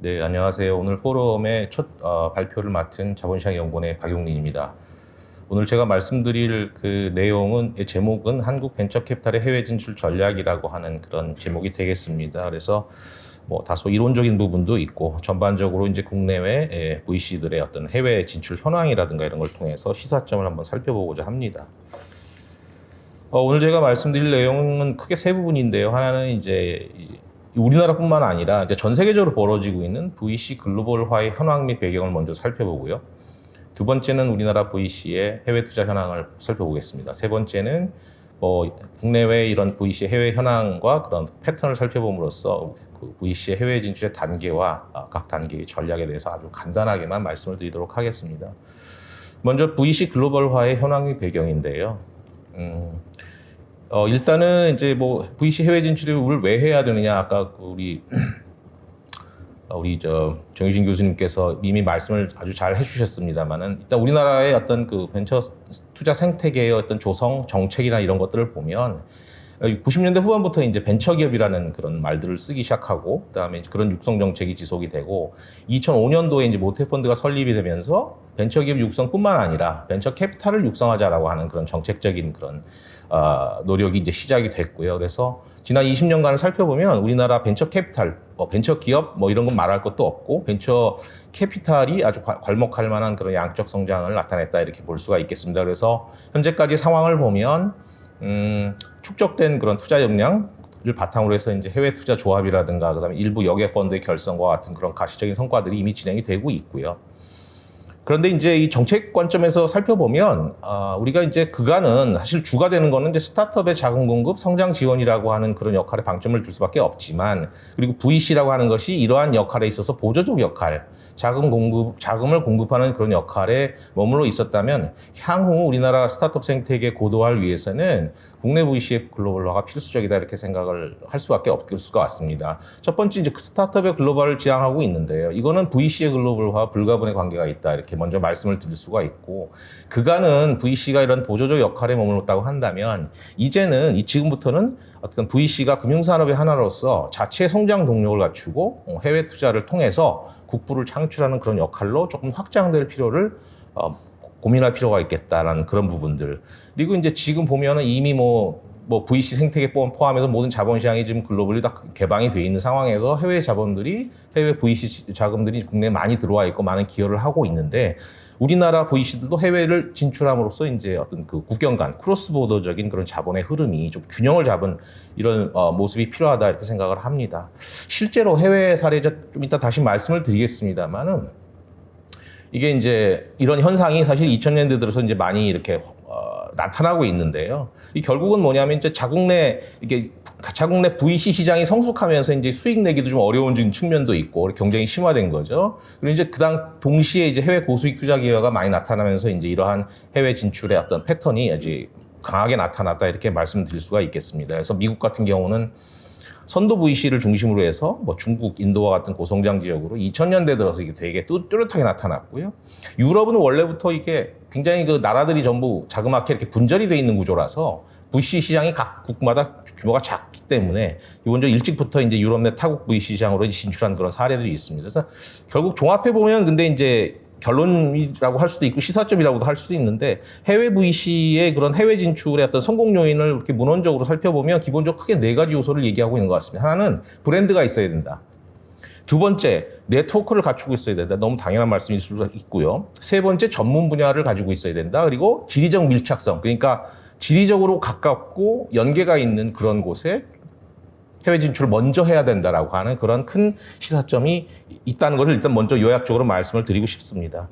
네, 안녕하세요. 오늘 포럼의 첫 발표를 맡은 자본시장연구원의 박용린입니다. 오늘 제가 말씀드릴 그 내용은, 제목은 한국 벤처캐피탈의 해외 진출 전략이라고 하는 그런 제목이 되겠습니다. 그래서 뭐 다소 이론적인 부분도 있고 전반적으로 이제 국내외 VC들의 어떤 해외 진출 현황이라든가 이런 걸 통해서 시사점을 한번 살펴보고자 합니다. 오늘 제가 말씀드릴 내용은 크게 세 부분인데요. 하나는 이제 우리나라뿐만 아니라 이제 전 세계적으로 벌어지고 있는 VC 글로벌화의 현황 및 배경을 먼저 살펴보고요. 두 번째는 우리나라 VC의 해외 투자 현황을 살펴보겠습니다. 세 번째는 국내외 이런 VC 해외 현황과 그런 패턴을 살펴봄으로써 그 VC의 해외 진출의 단계와 각 단계의 전략에 대해서 아주 간단하게만 말씀을 드리도록 하겠습니다. 먼저 VC 글로벌화의 현황의 배경인데요. 일단은 이제 VC 해외 진출을 왜 해야 되느냐, 아까 우리 정유진 교수님께서 이미 말씀을 아주 잘 해주셨습니다만은, 일단 우리나라의 어떤 그 벤처 투자 생태계의 어떤 조성 정책이나 이런 것들을 보면 90년대 후반부터 이제 벤처 기업이라는 그런 말들을 쓰기 시작하고, 그다음에 그런 육성 정책이 지속이 되고, 2005년도에 이제 모태펀드가 설립이 되면서 벤처 기업 육성뿐만 아니라 벤처 캐피탈을 육성하자라고 하는 그런 정책적인 그런 노력이 이제 시작이 됐고요. 그래서 지난 20년간을 살펴보면 우리나라 벤처 캐피탈, 벤처 기업 이런 건 말할 것도 없고, 벤처 캐피탈이 아주 괄목할 만한 그런 양적 성장을 나타냈다, 이렇게 볼 수가 있겠습니다. 그래서 현재까지 상황을 보면 축적된 그런 투자 역량을 바탕으로 해서 이제 해외 투자 조합이라든가 그다음에 일부 역외 펀드의 결성과 같은 그런 가시적인 성과들이 이미 진행이 되고 있고요. 그런데 이제 이 정책 관점에서 살펴보면 우리가 이제 그간은 사실 주가 되는 거는 이제 스타트업의 자금 공급, 성장 지원이라고 하는 그런 역할에 방점을 둘 수밖에 없지만, 그리고 VC라고 하는 것이 이러한 역할에 있어서 보조적 역할, 자금을 공급하는 그런 역할에 머물러 있었다면, 향후 우리나라 스타트업 생태계 고도화를 위해서는 국내 VC의 글로벌화가 필수적이다, 이렇게 생각을 할 수밖에 없을 것 같습니다. 첫 번째, 이제 스타트업의 글로벌을 지향하고 있는데요. 이거는 VC의 글로벌화와 불가분의 관계가 있다, 이렇게 먼저 말씀을 드릴 수가 있고, 그간은 VC가 이런 보조적 역할에 머물렀다고 한다면, 지금부터는 어떤 VC가 금융산업의 하나로서 자체 성장 동력을 갖추고 해외 투자를 통해서 국부를 창출하는 그런 역할로 조금 확장될 필요를 고민할 필요가 있겠다라는 그런 부분들. 그리고 이제 지금 보면은 이미 VC 생태계 포함해서 모든 자본시장이 지금 글로벌리 다 개방이 돼 있는 상황에서 해외 VC 자금들이 국내에 많이 들어와 있고 많은 기여를 하고 있는데, 우리나라 VC들도 해외를 진출함으로써 이제 어떤 그 국경 간 크로스보더적인 그런 자본의 흐름이 좀 균형을 잡은 이런 모습이 필요하다, 이렇게 생각을 합니다. 실제로 해외 사례 좀 이따 다시 말씀을 드리겠습니다만은, 이게 이제 이런 현상이 사실 2000년대 들어서 이제 많이 이렇게 나타나고 있는데요. 이 결국은 뭐냐면 이제 자국 내 VC 시장이 성숙하면서 이제 수익 내기도 좀 어려운 측면도 있고 경쟁이 심화된 거죠. 그리고 이제 동시에 이제 해외 고수익 투자 기회가 많이 나타나면서 이제 이러한 해외 진출의 어떤 패턴이 아주 강하게 나타났다, 이렇게 말씀드릴 수가 있겠습니다. 그래서 미국 같은 경우는 선도 VC를 중심으로 해서 중국, 인도와 같은 고성장 지역으로 2000년대 들어서 이게 되게 뚜렷하게 나타났고요. 유럽은 원래부터 이게 굉장히 그 나라들이 전부 자그맣게 이렇게 분절이 돼 있는 구조라서 VC 시장이 각 국마다 규모가 작기 때문에 기본적으로 일찍부터 이제 유럽 내 타국 VC 시장으로 진출한 그런 사례들이 있습니다. 그래서 결국 종합해 보면 근데 이제 결론이라고 할 수도 있고 시사점이라고도 할 수도 있는데, 해외 VC의 그런 해외 진출의 어떤 성공 요인을 이렇게 문헌적으로 살펴보면 기본적으로 크게 네 가지 요소를 얘기하고 있는 것 같습니다. 하나는 브랜드가 있어야 된다. 두 번째, 네트워크를 갖추고 있어야 된다. 너무 당연한 말씀일 수도 있고요. 세 번째, 전문 분야를 가지고 있어야 된다. 그리고 지리적 밀착성, 그러니까 지리적으로 가깝고 연계가 있는 그런 곳에 해외 진출을 먼저 해야 된다라고 하는 그런 큰 시사점이 있다는 것을 일단 먼저 요약적으로 말씀을 드리고 싶습니다.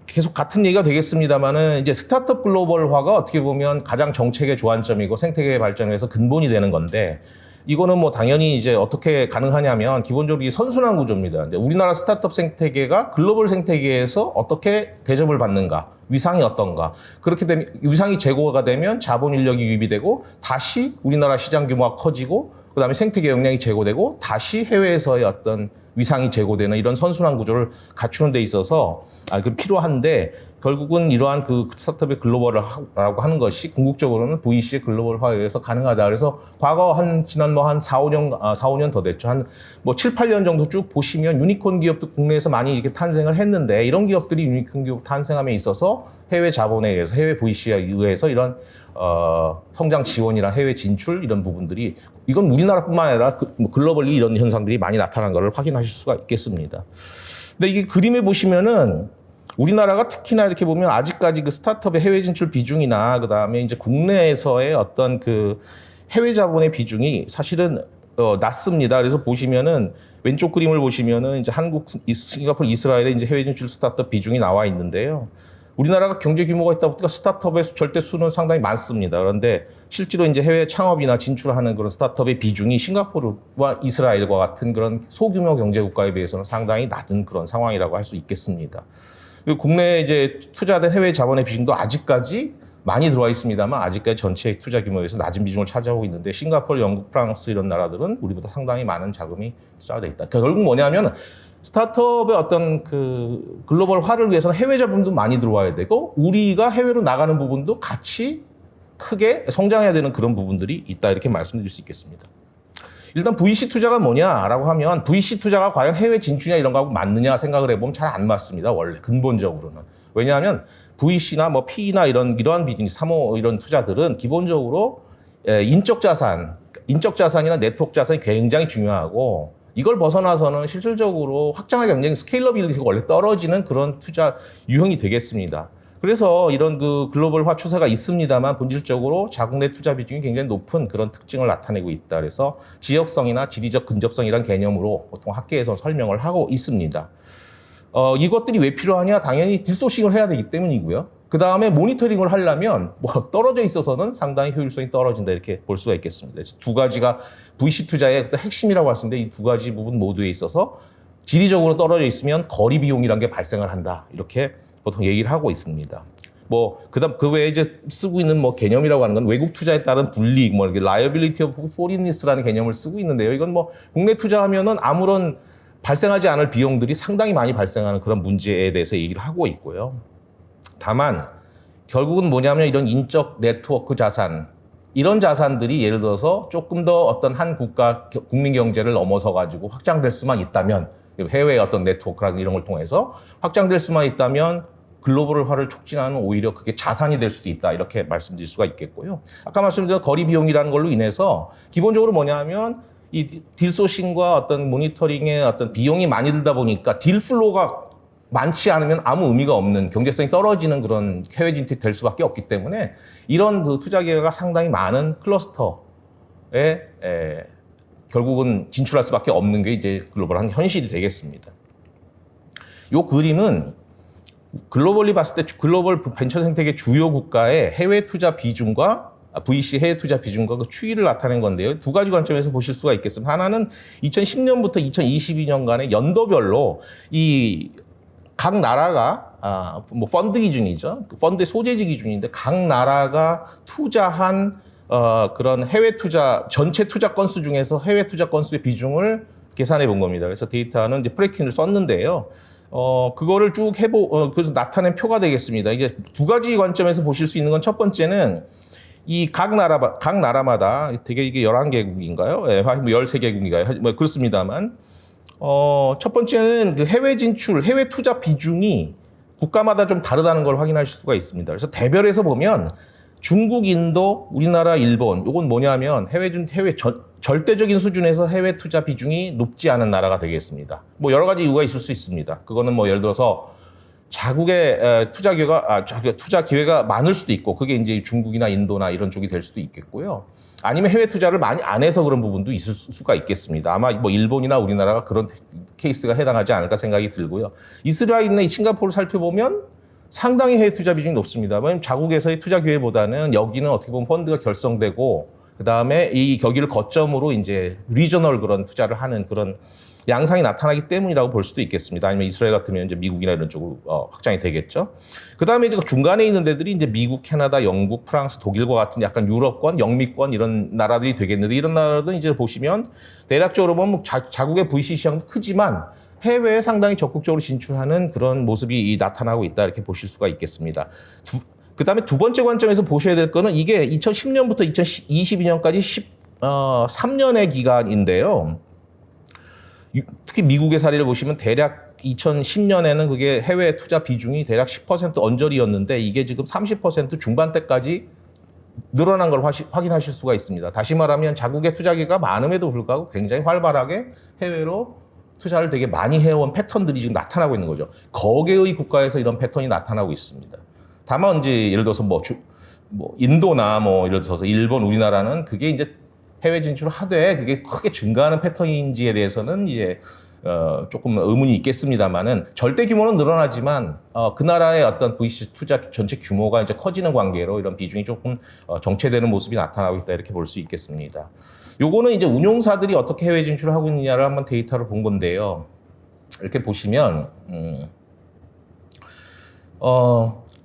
계속 같은 얘기가 되겠습니다만은, 이제 스타트업 글로벌화가 어떻게 보면 가장 정책의 주안점이고 생태계 발전에 위해서 근본이 되는 건데, 이거는 당연히 이제 어떻게 가능하냐면 기본적으로 이 선순환 구조입니다. 우리나라 스타트업 생태계가 글로벌 생태계에서 어떻게 대접을 받는가, 위상이 어떤가. 그렇게 되면 위상이 제고가 되면 자본 인력이 유입이 되고 다시 우리나라 시장 규모가 커지고, 그다음에 생태계 역량이 제고되고 다시 해외에서의 어떤 위상이 제고되는 이런 선순환 구조를 갖추는 데 있어서 필요한데, 결국은 이러한 그 스타트업의 글로벌화라고 하는 것이 궁극적으로는 VC의 글로벌화에 의해서 가능하다. 그래서 과거 지난 한 4-5년 더 됐죠. 한 7, 8년 정도 쭉 보시면 유니콘 기업도 국내에서 많이 이렇게 탄생을 했는데 이런 기업들이 유니콘 기업 탄생함에 있어서 해외 자본에 의해서 해외 VC에 의해서 이런 성장 지원이나 해외 진출 이런 부분들이 이건 우리나라뿐만 아니라 글로벌리 이런 현상들이 많이 나타난 것을 확인하실 수가 있겠습니다. 근데 이게 그림에 보시면은 우리나라가 특히나 이렇게 보면 아직까지 그 스타트업의 해외 진출 비중이나 그다음에 이제 국내에서의 어떤 그 해외 자본의 비중이 사실은 낮습니다. 그래서 보시면은 왼쪽 그림을 보시면은 이제 한국, 싱가포르, 이스라엘의 이제 해외 진출 스타트업 비중이 나와 있는데요. 우리나라가 경제 규모가 있다 보니까 스타트업의 절대 수는 상당히 많습니다. 그런데 실제로 이제 해외 창업이나 진출하는 그런 스타트업의 비중이 싱가포르와 이스라엘과 같은 그런 소규모 경제 국가에 비해서는 상당히 낮은 그런 상황이라고 할 수 있겠습니다. 그리고 국내에 이제 투자된 해외 자본의 비중도 아직까지 많이 들어와 있습니다만 아직까지 전체 투자 규모에서 낮은 비중을 차지하고 있는데 싱가포르, 영국, 프랑스 이런 나라들은 우리보다 상당히 많은 자금이 투자가 돼 있다. 결국 뭐냐면 스타트업의 어떤 그 글로벌화를 위해서는 해외 자본도 많이 들어와야 되고 우리가 해외로 나가는 부분도 같이 크게 성장해야 되는 그런 부분들이 있다 이렇게 말씀드릴 수 있겠습니다. 일단 VC 투자가 뭐냐라고 하면 VC 투자가 과연 해외 진출이나 이런 거하고 맞느냐 생각을 해보면 잘 안 맞습니다. 원래 근본적으로는. 왜냐하면 VC나 뭐 P나 이러한 비즈니스, 사모 이런 투자들은 기본적으로 인적 자산이나 네트워크 자산이 굉장히 중요하고 이걸 벗어나서는 실질적으로 확장의 경쟁 스케일러빌리티가 원래 떨어지는 그런 투자 유형이 되겠습니다. 그래서 이런 그 글로벌화 추세가 있습니다만 본질적으로 자국 내 투자 비중이 굉장히 높은 그런 특징을 나타내고 있다. 그래서 지역성이나 지리적 근접성이라는 개념으로 보통 학계에서 설명을 하고 있습니다. 이것들이 왜 필요하냐? 당연히 딜소싱을 해야 되기 때문이고요. 그 다음에 모니터링을 하려면 떨어져 있어서는 상당히 효율성이 떨어진다 이렇게 볼 수가 있겠습니다. 그래서 두 가지가 VC 투자의 핵심이라고 할 수 있는데 이 두 가지 부분 모두에 있어서 지리적으로 떨어져 있으면 거리 비용이라는 게 발생을 한다. 이렇게 보통 얘기를 하고 있습니다. 그다음 그 외에 이제 쓰고 있는 개념이라고 하는 건 외국 투자에 따른 불이익, 이렇게 liability of foreignness라는 개념을 쓰고 있는데요. 이건 국내 투자하면은 아무런 발생하지 않을 비용들이 상당히 많이 발생하는 그런 문제에 대해서 얘기를 하고 있고요. 다만 결국은 뭐냐면 이런 인적 네트워크 자산, 이런 자산들이 예를 들어서 조금 더 어떤 한 국가 국민 경제를 넘어서 가지고 확장될 수만 있다면 해외의 어떤 네트워크라든 이런 걸 통해서 확장될 수만 있다면 글로벌화를 촉진하는 오히려 그게 자산이 될 수도 있다 이렇게 말씀드릴 수가 있겠고요. 아까 말씀드린 거리 비용이라는 걸로 인해서 기본적으로 뭐냐면 이 딜소싱과 어떤 모니터링의 어떤 비용이 많이 들다 보니까 딜 플로우가 많지 않으면 아무 의미가 없는 경제성이 떨어지는 그런 해외 진출이 될 수밖에 없기 때문에 이런 그 투자 기회가 상당히 많은 클러스터에 결국은 진출할 수밖에 없는 게 이제 글로벌한 현실이 되겠습니다. 이 그림은 글로벌리 봤을 때 글로벌 벤처 생태계 주요 국가의 해외 투자 비중과 VC 해외 투자 비중과 그 추이를 나타낸 건데요. 두 가지 관점에서 보실 수가 있겠습니다. 하나는 2010년부터 2022년간의 연도별로 이 각 나라가 펀드 기준이죠. 펀드의 소재지 기준인데 각 나라가 투자한 그런 해외 투자 전체 투자 건수 중에서 해외 투자 건수의 비중을 계산해 본 겁니다. 그래서 데이터는 이제 프레킨을 썼는데요. 그거를 쭉 그래서 나타낸 표가 되겠습니다. 이게 두 가지 관점에서 보실 수 있는 건 첫 번째는 이 각 나라마다 되게 이게 11개국인가요? 예, 13개국인가요? 그렇습니다만, 첫 번째는 그 해외 진출, 해외 투자 비중이 국가마다 좀 다르다는 걸 확인하실 수가 있습니다. 그래서 대별해서 보면 중국, 인도, 우리나라, 일본, 요건 뭐냐면 절대적인 수준에서 해외 투자 비중이 높지 않은 나라가 되겠습니다. 여러 가지 이유가 있을 수 있습니다. 그거는 예를 들어서 자국의 투자 기회가 많을 수도 있고, 그게 이제 중국이나 인도나 이런 쪽이 될 수도 있겠고요. 아니면 해외 투자를 많이 안 해서 그런 부분도 있을 수가 있겠습니다. 아마 일본이나 우리나라가 그런 케이스가 해당하지 않을까 생각이 들고요. 이스라엘이나 싱가포르를 살펴보면 상당히 해외 투자 비중이 높습니다만 자국에서의 투자 기회보다는 여기는 어떻게 보면 펀드가 결성되고 그다음에 여기를 거점으로 이제 리저널 그런 투자를 하는 그런 양상이 나타나기 때문이라고 볼 수도 있겠습니다. 아니면 이스라엘 같으면 이제 미국이나 이런 쪽으로 확장이 되겠죠. 그다음에 이제 중간에 있는 데들이 이제 미국, 캐나다, 영국, 프랑스, 독일과 같은 약간 유럽권, 영미권 이런 나라들이 되겠는데 이런 나라들은 이제 보시면 대략적으로 보면 자국의 VC 시장도 크지만 해외에 상당히 적극적으로 진출하는 그런 모습이 나타나고 있다 이렇게 보실 수가 있겠습니다. 그다음에 두 번째 관점에서 보셔야 될 거는 이게 2010년부터 2022년까지 3년의 기간인데요. 특히 미국의 사례를 보시면 대략 2010년에는 그게 해외 투자 비중이 대략 10% 언저리였는데 이게 지금 30% 중반대까지 늘어난 걸 확인하실 수가 있습니다. 다시 말하면 자국의 투자기가 많음에도 불구하고 굉장히 활발하게 해외로 투자를 되게 많이 해온 패턴들이 지금 나타나고 있는 거죠. 거개의 국가에서 이런 패턴이 나타나고 있습니다. 다만 이제 예를 들어서 뭐 인도나 뭐 예를 들어서 일본, 우리나라는 그게 이제 해외 진출을 하되 그게 크게 증가하는 패턴인지에 대해서는 이제 조금 의문이 있겠습니다만은 절대 규모는 늘어나지만 그 나라의 어떤 VC 투자 전체 규모가 이제 커지는 관계로 이런 비중이 조금 정체되는 모습이 나타나고 있다 이렇게 볼 수 있겠습니다. 요거는 이제 운용사들이 어떻게 해외 진출을 하고 있느냐를 한번 데이터를 본 건데요. 이렇게 보시면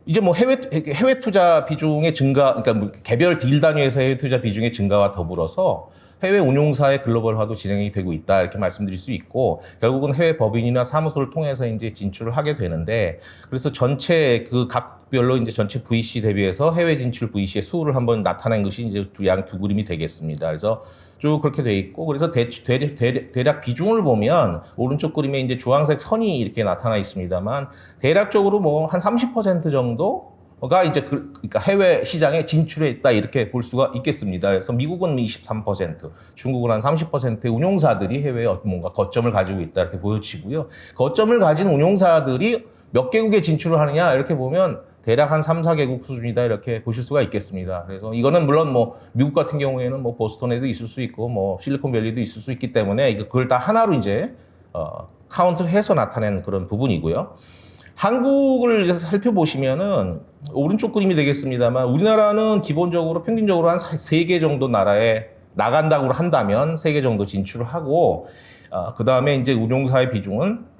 이제 뭐 해외 투자 비중의 증가, 그러니까 뭐 개별 딜 단위에서 해외 투자 비중의 증가와 더불어서 해외 운용사의 글로벌화도 진행이 되고 있다 이렇게 말씀드릴 수 있고 결국은 해외 법인이나 사무소를 통해서 이제 진출을 하게 되는데 그래서 전체 그 각별로 이제 전체 VC 대비해서 해외 진출 VC의 수를 한번 나타낸 것이 이제 두 그림이 되겠습니다. 그래서 쭉 그렇게 돼 있고 그래서 대략 비중을 보면 오른쪽 그림에 이제 주황색 선이 이렇게 나타나 있습니다만 대략적으로 뭐 한 30% 정도가 이제 그러니까 해외 시장에 진출했다 이렇게 볼 수가 있겠습니다. 그래서 미국은 23%, 중국은 한 30%의 운용사들이 해외에 뭔가 거점을 가지고 있다 이렇게 보여지고요. 거점을 가진 운용사들이 몇 개국에 진출을 하느냐 이렇게 보면 대략 한 3, 4개국 수준이다 이렇게 보실 수가 있겠습니다. 그래서 이거는 물론 뭐 미국 같은 경우에는 뭐 보스턴에도 있을 수 있고 뭐 실리콘밸리도 있을 수 있기 때문에 그걸 다 하나로 이제 카운트를 해서 나타낸 그런 부분이고요. 한국을 이제 살펴보시면은 오른쪽 그림이 되겠습니다만 우리나라는 기본적으로 평균적으로 한 3개 정도 나라에 나간다고 한다면 3개 정도 진출을 하고 그 다음에 이제 운용사의 비중은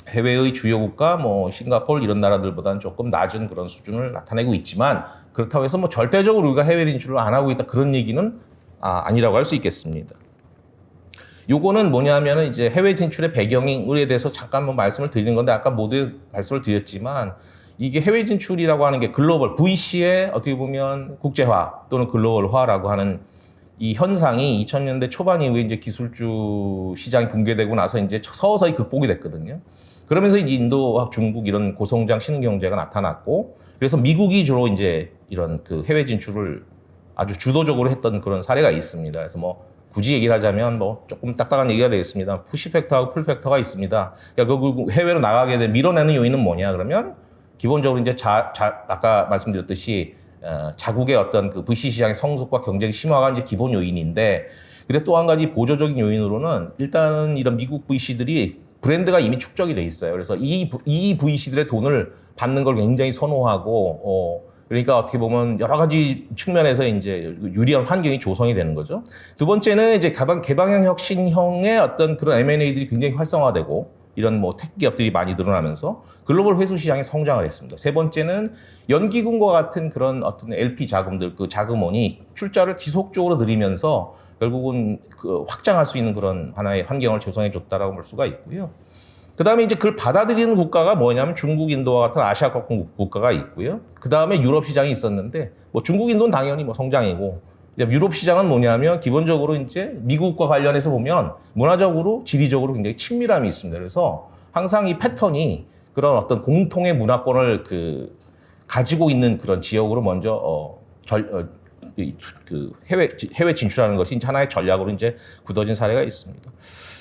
해외의 주요 국가, 뭐 싱가포르 이런 나라들보다는 조금 낮은 그런 수준을 나타내고 있지만 그렇다고 해서 뭐 절대적으로 우리가 해외 진출을 안 하고 있다 그런 얘기는 아니라고 할 수 있겠습니다. 요거는 뭐냐면은 이제 해외 진출의 배경에 대해서 잠깐 뭐 말씀을 드리는 건데 아까 모두 말씀을 드렸지만 이게 해외 진출이라고 하는 게 글로벌 VC의 어떻게 보면 국제화 또는 글로벌화라고 하는 이 현상이 2000년대 초반 이후에 이제 기술주 시장이 붕괴되고 나서 이제 서서히 극복이 됐거든요. 그러면서 인도와 중국 이런 고성장 신흥경제가 나타났고, 그래서 미국이 주로 이제 이런 그 해외 진출을 아주 주도적으로 했던 그런 사례가 있습니다. 그래서 뭐 굳이 얘기를 하자면 뭐 조금 딱딱한 얘기가 되겠습니다. 푸시 팩터하고 풀 팩터가 있습니다. 그러니까 그 해외로 나가게 된 밀어내는 요인은 뭐냐 그러면 기본적으로 이제 아까 말씀드렸듯이 자국의 어떤 그 VC 시장의 성숙과 경쟁 심화가 이제 기본 요인인데, 근데 또 한 가지 보조적인 요인으로는 일단은 이런 미국 VC들이 브랜드가 이미 축적이 돼 있어요. 그래서 이 VC들의 돈을 받는 걸 굉장히 선호하고, 그러니까 어떻게 보면 여러 가지 측면에서 이제 유리한 환경이 조성이 되는 거죠. 두 번째는 이제 개방형 혁신형의 어떤 그런 M&A들이 굉장히 활성화되고, 이런 뭐 테크 기업들이 많이 늘어나면서 글로벌 회수 시장이 성장을 했습니다. 세 번째는 연기금과 같은 그런 어떤 LP 자금들, 그 자금원이 출자를 지속적으로 늘리면서 결국은 그 확장할 수 있는 그런 하나의 환경을 조성해 줬다라고 볼 수가 있고요. 그 다음에 이제 그걸 받아들이는 국가가 뭐냐면 중국, 인도와 같은 아시아권 국가가 있고요. 그 다음에 유럽 시장이 있었는데, 뭐 중국, 인도는 당연히 뭐 성장이고, 유럽 시장은 뭐냐면 기본적으로 이제 미국과 관련해서 보면 문화적으로, 지리적으로 굉장히 친밀함이 있습니다. 그래서 항상 이 패턴이 그런 어떤 공통의 문화권을 가지고 있는 그런 지역으로 먼저 해외 진출하는 것이 이제 하나의 전략으로 이제 굳어진 사례가 있습니다.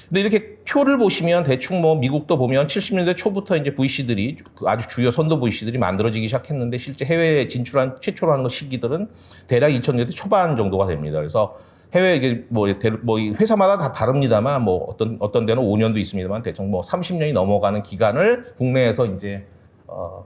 근데 이렇게 표를 보시면 대충 뭐 미국도 보면 70년대 초부터 이제 VC들이 아주 주요 선도 VC들이 만들어지기 시작했는데 실제 해외에 진출한 최초로 한 시기들은 대략 2000년대 초반 정도가 됩니다. 그래서 해외 이게 뭐 회사마다 다 다릅니다만 뭐 어떤 데는 5년도 있습니다만 대충 뭐 30년이 넘어가는 기간을 국내에서 이제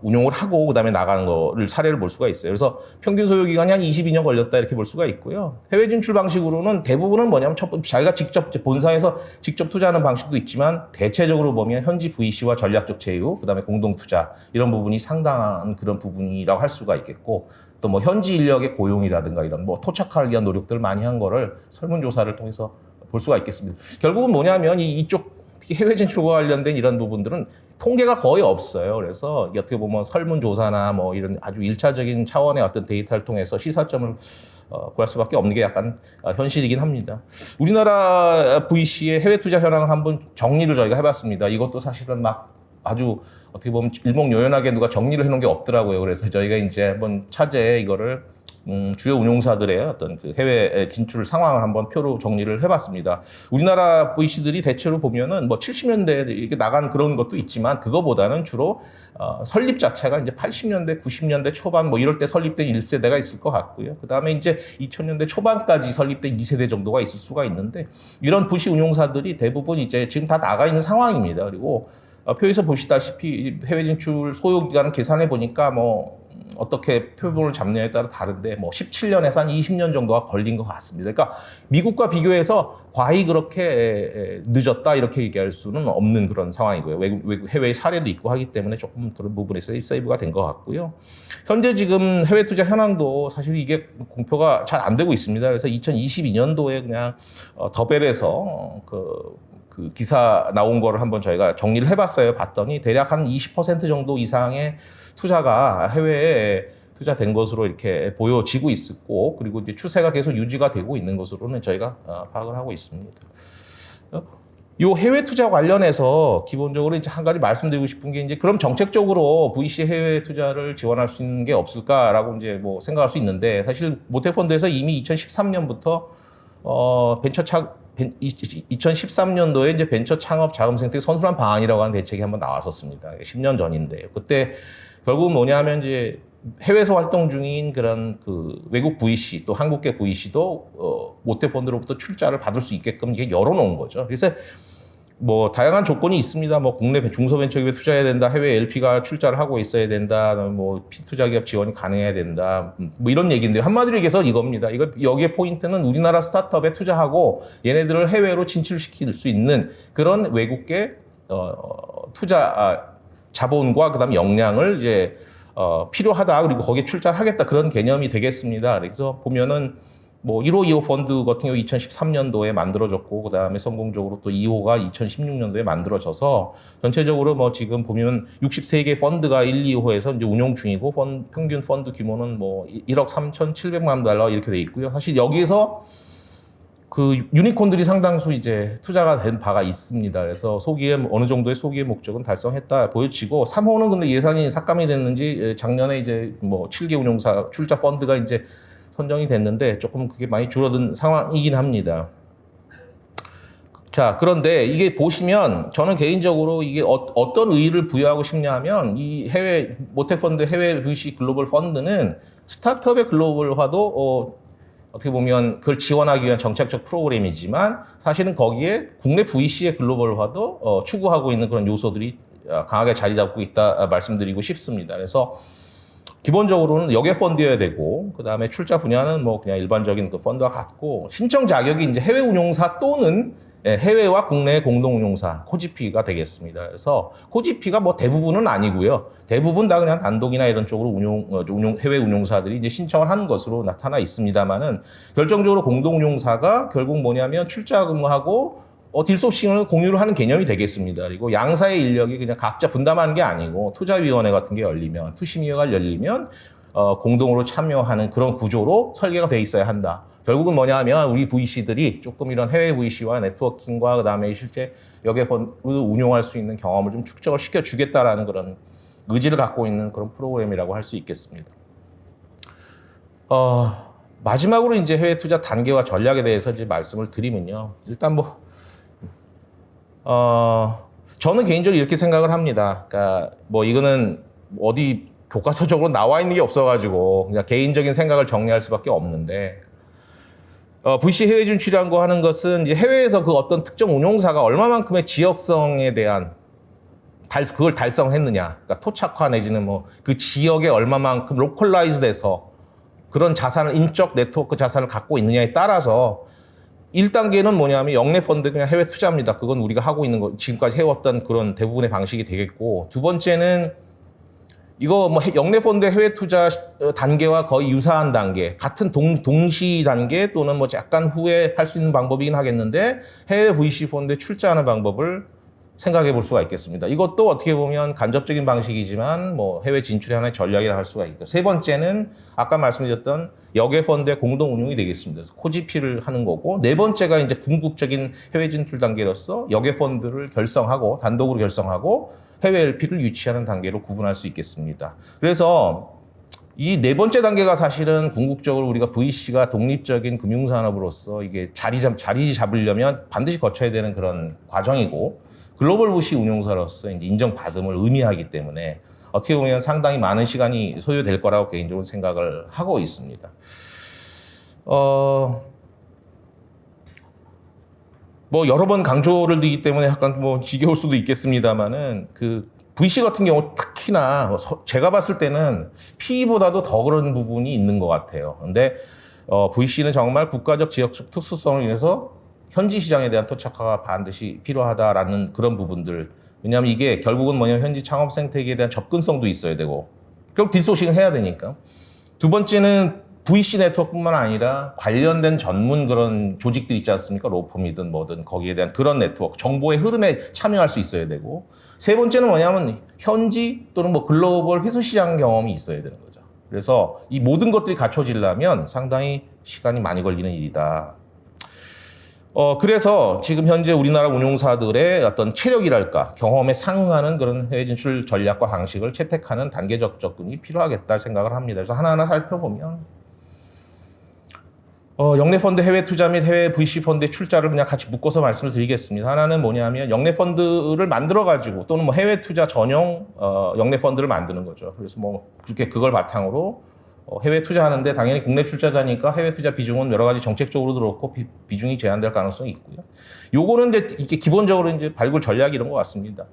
운용을 하고 그다음에 나가는 거를 사례를 볼 수가 있어요. 그래서 평균 소요 기간이 한 22년 걸렸다 이렇게 볼 수가 있고요. 해외 진출 방식으로는 대부분은 뭐냐면 자기가 직접 본사에서 직접 투자하는 방식도 있지만 대체적으로 보면 현지 VC와 전략적 제휴, 그다음에 공동 투자 이런 부분이 상당한 그런 부분이라고 할 수가 있겠고, 또 뭐 현지 인력의 고용이라든가 이런 뭐 토착화를 위한 노력들을 많이 한 거를 설문조사를 통해서 볼 수가 있겠습니다. 결국은 뭐냐면 이쪽 특히 해외 진출과 관련된 이런 부분들은 통계가 거의 없어요. 그래서 어떻게 보면 설문조사나 뭐 이런 아주 일차적인 차원의 어떤 데이터를 통해서 시사점을 구할 수밖에 없는 게 약간 현실이긴 합니다. 우리나라 VC의 해외 투자 현황을 한번 정리를 저희가 해봤습니다. 이것도 사실은 막 아주 어떻게 보면 일목요연하게 누가 정리를 해놓은 게 없더라고요. 그래서 저희가 이제 한번 차제에 이거를 주요 운용사들의 어떤 그 해외 진출 상황을 한번 표로 정리를 해봤습니다. 우리나라 VC들이 대체로 보면은 뭐 70년대에 이렇게 나간 그런 것도 있지만 그거보다는 주로 설립 자체가 이제 80년대, 90년대 초반 뭐 이럴 때 설립된 1세대가 있을 것 같고요. 그 다음에 이제 2000년대 초반까지 설립된 2세대 정도가 있을 수가 있는데 이런 VC 운용사들이 대부분 이제 지금 다 나가 있는 상황입니다. 그리고 표에서 보시다시피 해외 진출 소요 기간을 계산해 보니까 뭐 어떻게 표본을 잡느냐에 따라 다른데 뭐 17년에서 한 20년 정도가 걸린 것 같습니다. 그러니까 미국과 비교해서 과히 그렇게 늦었다 이렇게 얘기할 수는 없는 그런 상황이고요. 외국 해외 사례도 있고 하기 때문에 조금 그런 부분에서 세이브가 된 것 같고요. 현재 지금 해외 투자 현황도 사실 이게 공표가 잘 안 되고 있습니다. 그래서 2022년도에 그냥 더벨에서 그 기사 나온 거를 한번 저희가 정리를 해봤어요. 봤더니 대략 한 20% 정도 이상의 투자가 해외에 투자된 것으로 이렇게 보여지고 있었고, 그리고 이제 추세가 계속 유지가 되고 있는 것으로는 저희가 파악을 하고 있습니다. 이 해외 투자 관련해서 기본적으로 이제 한 가지 말씀드리고 싶은 게 이제 그럼 정책적으로 VC 해외 투자를 지원할 수 있는 게 없을까라고 이제 뭐 생각할 수 있는데 사실 모태펀드에서 이미 2013년부터 2013년도에 이제 벤처 창업 자금 생태계 선순환 방안이라고 하는 대책이 한번 나왔었습니다. 10년 전인데 그때 결국은 뭐냐면 이제 해외에서 활동 중인 그런 그 외국 VC 또 한국계 VC도 모태펀드로부터 출자를 받을 수 있게끔 이게 열어놓은 거죠. 그래서 뭐 다양한 조건이 있습니다. 뭐 국내 중소벤처기업에 투자해야 된다, 해외 LP가 출자를 하고 있어야 된다, 뭐 피투자기업 지원이 가능해야 된다, 뭐 이런 얘기인데요. 한마디로 얘기해서 이겁니다. 여기에 포인트는 우리나라 스타트업에 투자하고 얘네들을 해외로 진출시킬 수 있는 그런 외국계 투자 자본과 그다음 역량을 이제 필요하다, 그리고 거기에 출자를 하겠다, 그런 개념이 되겠습니다. 그래서 보면은 뭐 1호, 2호 펀드 같은 경우 2013년도에 만들어졌고 그다음에 성공적으로 또 2호가 2016년도에 만들어져서 전체적으로 뭐 지금 보면 63개 펀드가 1, 2호에서 이제 운용 중이고 평균 펀드 규모는 뭐 1억 3,700만 달러 이렇게 돼 있고요. 사실 여기서 그 유니콘들이 상당수 이제 투자가 된 바가 있습니다. 그래서 어느 정도의 소기의 목적은 달성했다 보여지고, 3호는 근데 예산이 삭감이 됐는지 작년에 이제 뭐 7개 운용사 출자 펀드가 이제 선정이 됐는데 조금 그게 많이 줄어든 상황이긴 합니다. 자, 그런데 이게 보시면 저는 개인적으로 이게 어떤 의의를 부여하고 싶냐 하면 이 해외 모태펀드 해외 VC 글로벌 펀드는 스타트업의 글로벌화도 어떻게 보면 그걸 지원하기 위한 정책적 프로그램이지만 사실은 거기에 국내 VC의 글로벌화도 추구하고 있는 그런 요소들이 강하게 자리 잡고 있다 말씀드리고 싶습니다. 그래서 기본적으로는 역외 펀드여야 되고, 그 다음에 출자 분야는 뭐 그냥 일반적인 그 펀드와 같고, 신청 자격이 이제 해외 운용사 또는 해외와 국내 공동 운용사 코지피가 되겠습니다. 그래서 코지피가 뭐 대부분은 아니고요. 대부분 다 그냥 단독이나 이런 쪽으로 해외 운용사들이 이제 신청을 한 것으로 나타나 있습니다만은, 결정적으로 공동 운용사가 결국 뭐냐면 출자금하고 딜소싱을 공유를 하는 개념이 되겠습니다. 그리고 양사의 인력이 그냥 각자 분담하는 게 아니고 투자위원회 같은 게 열리면, 투심위회가 열리면 공동으로 참여하는 그런 구조로 설계가 돼 있어야 한다. 결국은 뭐냐면 우리 VC들이 조금 이런 해외 VC와 네트워킹과 그다음에 실제 역외 펀드 운용할 수 있는 경험을 좀 축적을 시켜주겠다라는 그런 의지를 갖고 있는 그런 프로그램이라고 할 수 있겠습니다. 마지막으로 이제 해외 투자 단계와 전략에 대해서 이제 말씀을 드리면요. 일단 저는 개인적으로 이렇게 생각을 합니다. 그러니까 뭐 이거는 어디 교과서적으로 나와 있는 게 없어가지고 그냥 개인적인 생각을 정리할 수밖에 없는데, VC 해외 진출이라는 거 하는 것은 이제 해외에서 그 어떤 특정 운용사가 얼마만큼의 지역성에 대한 그걸 달성했느냐, 그러니까 토착화 내지는 뭐 그 지역에 얼마만큼 로컬라이즈돼서 그런 자산을, 인적 네트워크 자산을 갖고 있느냐에 따라서 1단계는 뭐냐면 역내 펀드 그냥 해외 투자입니다. 그건 우리가 하고 있는 거 지금까지 해왔던 그런 대부분의 방식이 되겠고, 두 번째는 이거 뭐 역내 펀드 해외 투자 단계와 거의 유사한 단계, 같은 동시 단계 또는 뭐 약간 후에 할 수 있는 방법이긴 하겠는데 해외 VC 펀드에 출자하는 방법을 생각해 볼 수가 있겠습니다. 이것도 어떻게 보면 간접적인 방식이지만 뭐 해외 진출의 하나의 전략이라 할 수가 있고, 세 번째는 아까 말씀드렸던 역외 펀드의 공동 운용이 되겠습니다. 그래서 코지피를 하는 거고, 네 번째가 이제 궁극적인 해외 진출 단계로서 역외 펀드를 결성하고 단독으로 결성하고 해외 LP를 유치하는 단계로 구분할 수 있겠습니다. 그래서 이 네 번째 단계가 사실은 궁극적으로 우리가 VC가 독립적인 금융산업으로서 이게 자리 잡으려면 반드시 거쳐야 되는 그런 과정이고, 글로벌 VC 운용사로서 이제 인정받음을 의미하기 때문에 어떻게 보면 상당히 많은 시간이 소요될 거라고 개인적으로 생각을 하고 있습니다. 뭐 여러 번 강조를 드리기 때문에 약간 뭐 지겨울 수도 있겠습니다만은, 그 VC 같은 경우 특히나 제가 봤을 때는 PE보다도 더 그런 부분이 있는 것 같아요. 근데 VC는 정말 국가적 지역적 특수성을 인해서 현지 시장에 대한 토착화가 반드시 필요하다라는 그런 부분들. 왜냐하면 이게 결국은 뭐냐면 현지 창업 생태계에 대한 접근성도 있어야 되고, 결국 딜소싱을 해야 되니까. 두 번째는 VC 네트워크뿐만 아니라 관련된 전문 그런 조직들 있지 않습니까? 로펌이든 뭐든 거기에 대한 그런 네트워크, 정보의 흐름에 참여할 수 있어야 되고, 세 번째는 뭐냐면 현지 또는 뭐 글로벌 회수 시장 경험이 있어야 되는 거죠. 그래서 이 모든 것들이 갖춰지려면 상당히 시간이 많이 걸리는 일이다. 그래서 지금 현재 우리나라 운용사들의 어떤 체력이랄까, 경험에 상응하는 그런 해외 진출 전략과 방식을 채택하는 단계적 접근이 필요하겠다 생각을 합니다. 그래서 하나하나 살펴보면, 영내 펀드 해외 투자 및 해외 VC 펀드의 출자를 그냥 같이 묶어서 말씀을 드리겠습니다. 하나는 뭐냐면 영내 펀드를 만들어가지고 또는 뭐 해외 투자 전용 영내 펀드를 만드는 거죠. 그래서 뭐 그렇게 그걸 바탕으로 해외 투자하는데 당연히 국내 출자자니까 해외 투자 비중은 여러 가지 정책적으로도 그렇고 비중이 제한될 가능성이 있고요. 요거는 이제 이게 기본적으로 이제 발굴 전략이 이런 것 같습니다.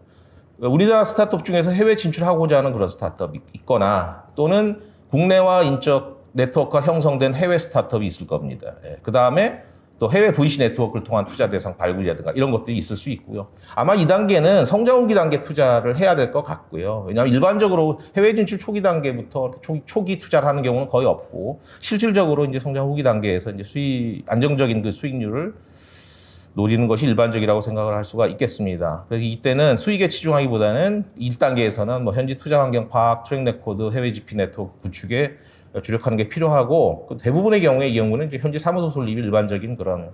우리나라 스타트업 중에서 해외 진출하고자 하는 그런 스타트업이 있거나, 또는 국내와 인적 네트워크가 형성된 해외 스타트업이 있을 겁니다. 그 다음에 또 해외 VC 네트워크를 통한 투자 대상 발굴이라든가 이런 것들이 있을 수 있고요. 아마 이 단계는 성장 후기 단계 투자를 해야 될 것 같고요. 왜냐하면 일반적으로 해외 진출 초기 단계부터 초기 투자를 하는 경우는 거의 없고, 실질적으로 이제 성장 후기 단계에서 이제 안정적인 그 수익률을 노리는 것이 일반적이라고 생각을 할 수가 있겠습니다. 그래서 이때는 수익에 치중하기보다는 1단계에서는 뭐 현지 투자 환경 파악, 트랙 레코드, 해외 GP 네트워크 구축에 주력하는 게 필요하고, 대부분의 경우에 이 경우는 이제 현지 사무소 설립이 일반적인 그런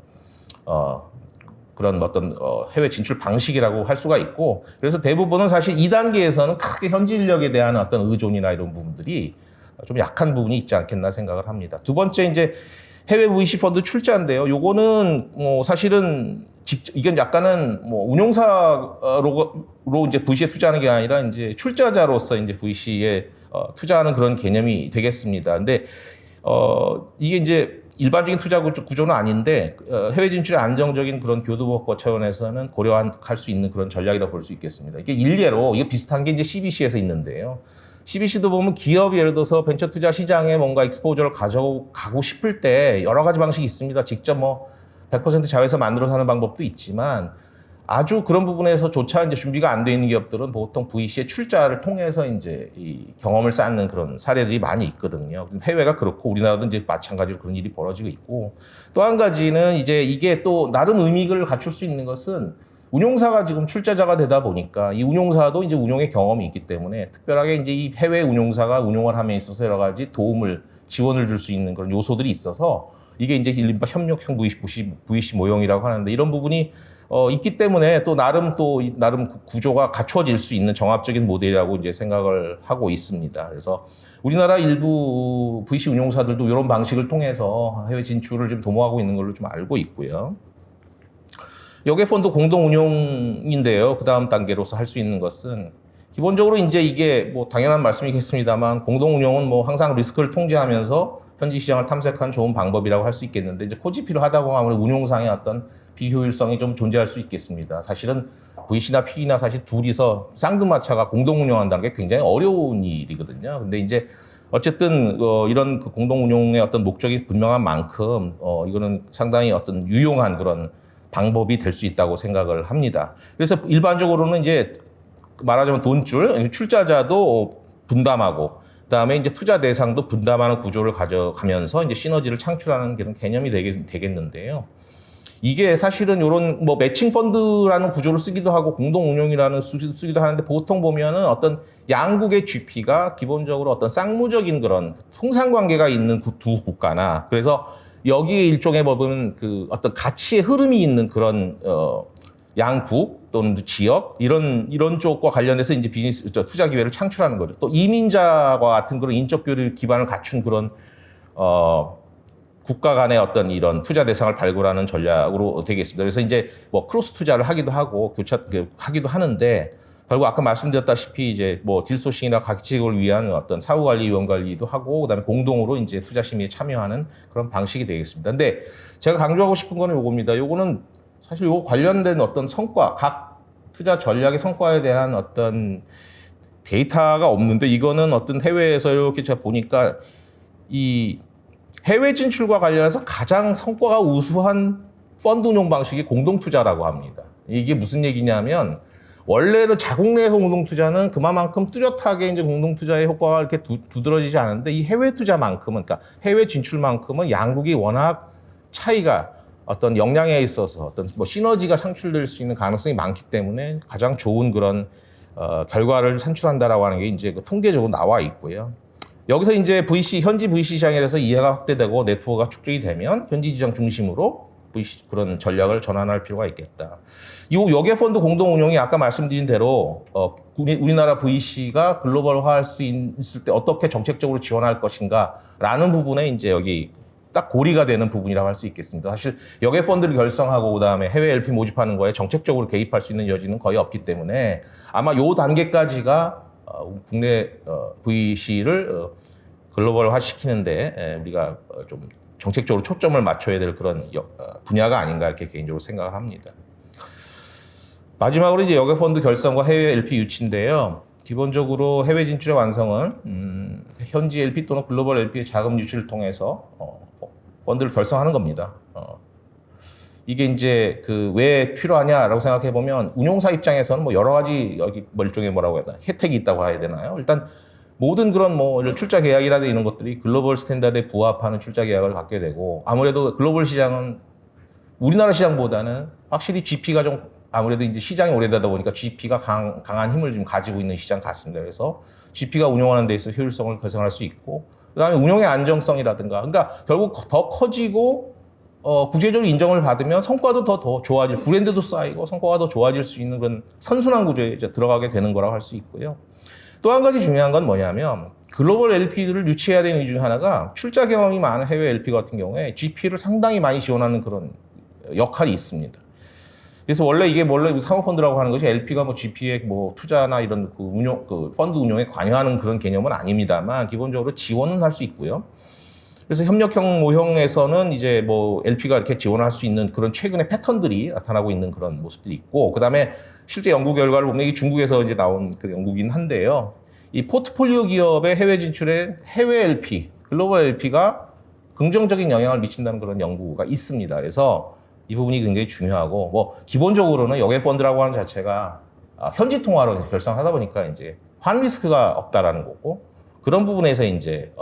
어떤 해외 진출 방식이라고 할 수가 있고, 그래서 대부분은 사실 2단계에서는 크게 현지 인력에 대한 어떤 의존이나 이런 부분들이 좀 약한 부분이 있지 않겠나 생각을 합니다. 두 번째 이제 해외 VC 펀드 출자인데요. 요거는 뭐 사실은 이건 약간은 뭐 운용사로 이제 VC에 투자하는 게 아니라 이제 출자자로서 이제 VC에 투자하는 그런 개념이 되겠습니다. 근데 이게 이제 일반적인 투자 구조는 아닌데, 해외 진출의 안정적인 그런 교두보 차원에서는 고려할 수 있는 그런 전략이라고 볼 수 있겠습니다. 이게 일례로 이게 비슷한 게 이제 CBC에서 있는데요. CBC도 보면 기업이 예를 들어서 벤처 투자 시장에 뭔가 익스포저를 가져가고 싶을 때 여러 가지 방식이 있습니다. 직접 뭐 100% 자회사 만들어서 하는 방법도 있지만, 아주 그런 부분에서조차 이제 준비가 안 돼 있는 기업들은 보통 VC의 출자를 통해서 이제 이 경험을 쌓는 그런 사례들이 많이 있거든요. 해외가 그렇고 우리나라도 이제 마찬가지로 그런 일이 벌어지고 있고, 또 한 가지는 이제 이게 또 나름 의미를 갖출 수 있는 것은, 운용사가 지금 출자자가 되다 보니까 이 운용사도 이제 운용의 경험이 있기 때문에 특별하게 이제 이 해외 운용사가 운용을 함에 있어서 여러 가지 지원을 줄 수 있는 그런 요소들이 있어서, 이게 이제 일반 협력형 VC 모형이라고 하는데, 이런 부분이 있기 때문에 또 나름 구조가 갖춰질 수 있는 정합적인 모델이라고 이제 생각을 하고 있습니다. 그래서 우리나라 일부 VC 운용사들도 이런 방식을 통해서 해외 진출을 좀 도모하고 있는 걸로 좀 알고 있고요. 역외 펀드 공동 운용인데요. 그 다음 단계로서 할 수 있는 것은, 기본적으로 이제 이게 뭐 당연한 말씀이겠습니다만, 공동 운용은 뭐 항상 리스크를 통제하면서 현지 시장을 탐색한 좋은 방법이라고 할 수 있겠는데, 이제 코지피로 하다 보면 아무래도 운용상의 어떤 비효율성이 좀 존재할 수 있겠습니다. 사실은 VC나 PE나 사실 둘이서 쌍두마차가 공동 운영한다는 게 굉장히 어려운 일이거든요. 근데 이제 어쨌든 이런 그 공동 운용의 어떤 목적이 분명한 만큼 이거는 상당히 어떤 유용한 그런 방법이 될 수 있다고 생각을 합니다. 그래서 일반적으로는 이제 말하자면 돈줄, 출자자도 분담하고, 그다음에 이제 투자 대상도 분담하는 구조를 가져가면서 이제 시너지를 창출하는 그런 개념이 되겠는데요. 이게 사실은 이런 뭐 매칭 펀드라는 구조를 쓰기도 하고 공동 운용이라는 쓰기도 하는데 보통 보면은 어떤 양국의 GP가 기본적으로 어떤 쌍무적인 그런 통상관계가 있는 두 국가나 그래서 여기에 일종의 법은 그 어떤 가치의 흐름이 있는 그런 양국 또는 지역 이런 쪽과 관련해서 이제 비즈니스 투자 기회를 창출하는 거죠. 또 이민자와 같은 그런 인적 교류 기반을 갖춘 그런 국가 간의 어떤 이런 투자 대상을 발굴하는 전략으로 되겠습니다. 그래서 이제 뭐 크로스 투자를 하기도 하고 하기도 하는데 결국 아까 말씀드렸다시피 이제 뭐 딜소싱이나 가치를 위한 어떤 사후 관리, 위험 관리도 하고 그다음에 공동으로 이제 투자 심의에 참여하는 그런 방식이 되겠습니다. 근데 제가 강조하고 싶은 거는 요겁니다. 요거는 사실 요거 관련된 어떤 성과, 각 투자 전략의 성과에 대한 어떤 데이터가 없는데 이거는 어떤 해외에서 이렇게 제가 보니까 이 해외 진출과 관련해서 가장 성과가 우수한 펀드 운용 방식이 공동 투자라고 합니다. 이게 무슨 얘기냐면 원래는 자국 내에서 공동 투자는 그만큼 뚜렷하게 이제 공동 투자의 효과가 이렇게 두드러지지 않은데 이 해외 투자만큼은 그러니까 해외 진출만큼은 양국이 워낙 차이가 어떤 역량에 있어서 어떤 뭐 시너지가 창출될 수 있는 가능성이 많기 때문에 가장 좋은 그런 결과를 산출한다라고 하는 게 이제 그 통계적으로 나와 있고요. 여기서 이제 현지 VC 시장에 대해서 이해가 확대되고 네트워크가 축적이 되면 현지 시장 중심으로 그런 전략을 전환할 필요가 있겠다. 이 여객 펀드 공동 운용이 아까 말씀드린 대로 우리나라 VC가 글로벌화할 수 있을 때 어떻게 정책적으로 지원할 것인가라는 부분에 이제 여기 딱 고리가 되는 부분이라고 할 수 있겠습니다. 사실 여객 펀드를 결성하고 그다음에 해외 LP 모집하는 거에 정책적으로 개입할 수 있는 여지는 거의 없기 때문에 아마 요 단계까지가 국내 VC를 글로벌화 시키는데 우리가 좀 정책적으로 초점을 맞춰야 될 그런 분야가 아닌가 이렇게 개인적으로 생각을 합니다. 마지막으로 이제 여객 펀드 결성과 해외 LP 유치인데요. 기본적으로 해외 진출의 완성은 현지 LP 또는 글로벌 LP의 자금 유치를 통해서 펀드를 결성하는 겁니다. 이게 이제 왜 필요하냐라고 생각해 보면 운용사 입장에서는 뭐 여러 가지 여기 일종의 뭐라고 해야 되나 혜택이 있다고 해야 되나요? 일단 모든 그런 뭐 출자 계약이라든지 이런 것들이 글로벌 스탠다드에 부합하는 출자 계약을 갖게 되고 아무래도 글로벌 시장은 우리나라 시장보다는 확실히 GP가 좀 아무래도 이제 시장이 오래되다 보니까 GP가 강한 힘을 좀 가지고 있는 시장 같습니다. 그래서 GP가 운용하는 데 있어 효율성을 개선할 수 있고 그다음에 운용의 안정성이라든가 그러니까 결국 더 커지고 국제적으로 인정을 받으면 성과도 더 좋아질 브랜드도 쌓이고 성과가 더 좋아질 수 있는 그런 선순환 구조에 이제 들어가게 되는 거라고 할 수 있고요. 또 한 가지 중요한 건 뭐냐면 글로벌 LP들을 유치해야 되는 이유 중 하나가 출자 경험이 많은 해외 LP 같은 경우에 GP를 상당히 많이 지원하는 그런 역할이 있습니다. 그래서 원래 사모펀드라고 하는 것이 LP가 뭐 GP의 뭐 투자나 이런 펀드 운용에 관여하는 그런 개념은 아닙니다만 기본적으로 지원은 할 수 있고요. 그래서 협력형 모형에서는 이제 뭐 LP가 이렇게 지원할 수 있는 그런 최근의 패턴들이 나타나고 있는 그런 모습들이 있고, 그 다음에 실제 연구 결과를 보면 이게 중국에서 이제 나온 그 연구긴 한데요. 이 포트폴리오 기업의 해외 진출에 해외 LP, 글로벌 LP가 긍정적인 영향을 미친다는 그런 연구가 있습니다. 그래서 이 부분이 굉장히 중요하고, 뭐 기본적으로는 여객 펀드라고 하는 자체가 현지 통화로 결성하다 보니까 이제 환 리스크가 없다라는 거고, 그런 부분에서 이제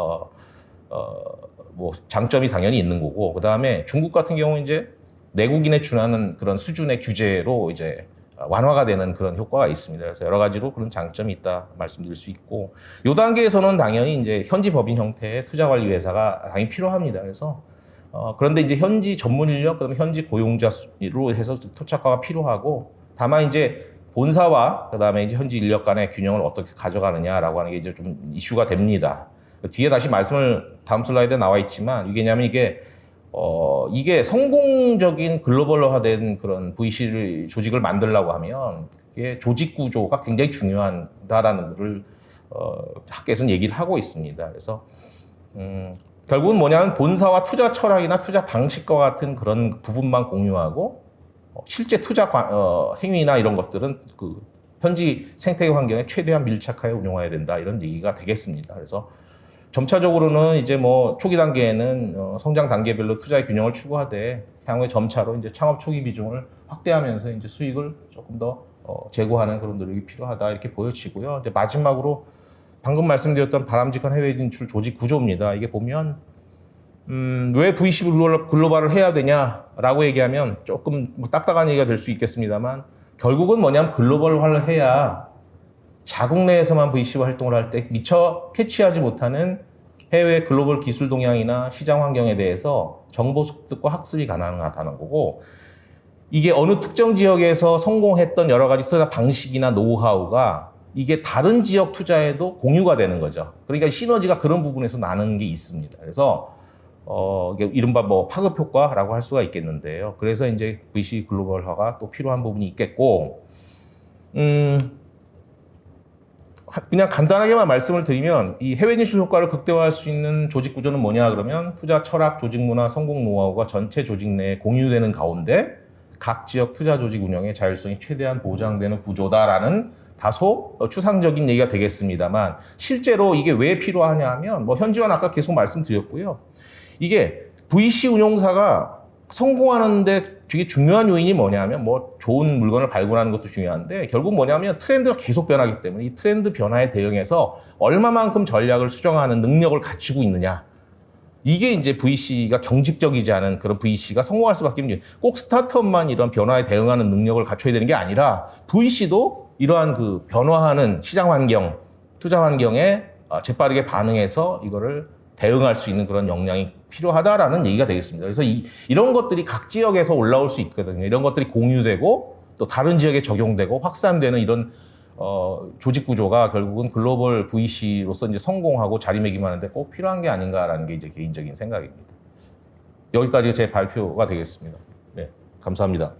뭐 장점이 당연히 있는 거고, 그 다음에 중국 같은 경우 이제 내국인에 준하는 그런 수준의 규제로 이제 완화가 되는 그런 효과가 있습니다. 그래서 여러 가지로 그런 장점이 있다 말씀드릴 수 있고, 이 단계에서는 당연히 이제 현지 법인 형태의 투자관리 회사가 당연히 필요합니다. 그래서 그런데 이제 현지 전문 인력, 그다음에 현지 고용자로 해서 토착화가 필요하고, 다만 이제 본사와 그다음에 이제 현지 인력 간의 균형을 어떻게 가져가느냐라고 하는 게 이제 좀 이슈가 됩니다. 뒤에 다시 말씀을 다음 슬라이드에 나와 있지만 이게 뭐냐면 이게 성공적인 글로벌화된 그런 VC 조직을 만들려고 하면 그게 조직 구조가 굉장히 중요하다라는 것을 학계에서는 얘기를 하고 있습니다. 그래서 결국은 뭐냐면 본사와 투자 철학이나 투자 방식과 같은 그런 부분만 공유하고 실제 투자 행위나 이런 것들은 그 현지 생태계 환경에 최대한 밀착하여 운용해야 된다, 이런 얘기가 되겠습니다. 그래서 점차적으로는 이제 뭐 초기 단계에는 성장 단계별로 투자의 균형을 추구하되 향후에 점차로 이제 창업 초기 비중을 확대하면서 이제 수익을 조금 더 제고하는 그런 노력이 필요하다, 이렇게 보여지고요. 이제 마지막으로 방금 말씀드렸던 바람직한 해외 진출 조직 구조입니다. 이게 보면 왜 VC 글로벌을 해야 되냐라고 얘기하면 조금 뭐 딱딱한 얘기가 될 수 있겠습니다만 결국은 뭐냐면 글로벌화를 해야 자국 내에서만 VC 활동을 할 때 미처 캐치하지 못하는 해외 글로벌 기술 동향이나 시장 환경에 대해서 정보 습득과 학습이 가능하다는 거고 이게 어느 특정 지역에서 성공했던 여러 가지 투자 방식이나 노하우가 이게 다른 지역 투자에도 공유가 되는 거죠. 그러니까 시너지가 그런 부분에서 나는 게 있습니다. 그래서 이게 이른바 뭐 파급 효과라고 할 수가 있겠는데요. 그래서 이제 VC 글로벌화가 또 필요한 부분이 있겠고, 그냥 간단하게만 말씀을 드리면 이 해외 진출 효과를 극대화할 수 있는 조직 구조는 뭐냐 그러면 투자 철학, 조직 문화, 성공 노하우가 전체 조직 내에 공유되는 가운데 각 지역 투자 조직 운영의 자율성이 최대한 보장되는 구조다라는 다소 추상적인 얘기가 되겠습니다만 실제로 이게 왜 필요하냐 하면 뭐 현지화는 아까 계속 말씀드렸고요. 이게 VC 운용사가 성공하는데 되게 중요한 요인이 뭐냐면 뭐 좋은 물건을 발굴하는 것도 중요한데 결국 뭐냐면 트렌드가 계속 변하기 때문에 이 트렌드 변화에 대응해서 얼마만큼 전략을 수정하는 능력을 갖추고 있느냐. 이게 이제 VC가 경직적이지 않은 그런 VC가 성공할 수밖에 없는 꼭 스타트업만 이런 변화에 대응하는 능력을 갖춰야 되는 게 아니라 VC도 이러한 그 변화하는 시장 환경, 투자 환경에 재빠르게 반응해서 이거를 대응할 수 있는 그런 역량이 필요하다라는 얘기가 되겠습니다. 그래서 이런 것들이 각 지역에서 올라올 수 있거든요. 이런 것들이 공유되고 또 다른 지역에 적용되고 확산되는 이런 조직 구조가 결국은 글로벌 VC로서 이제 성공하고 자리매김하는데 꼭 필요한 게 아닌가라는 게 이제 개인적인 생각입니다. 여기까지 제 발표가 되겠습니다. 네, 감사합니다.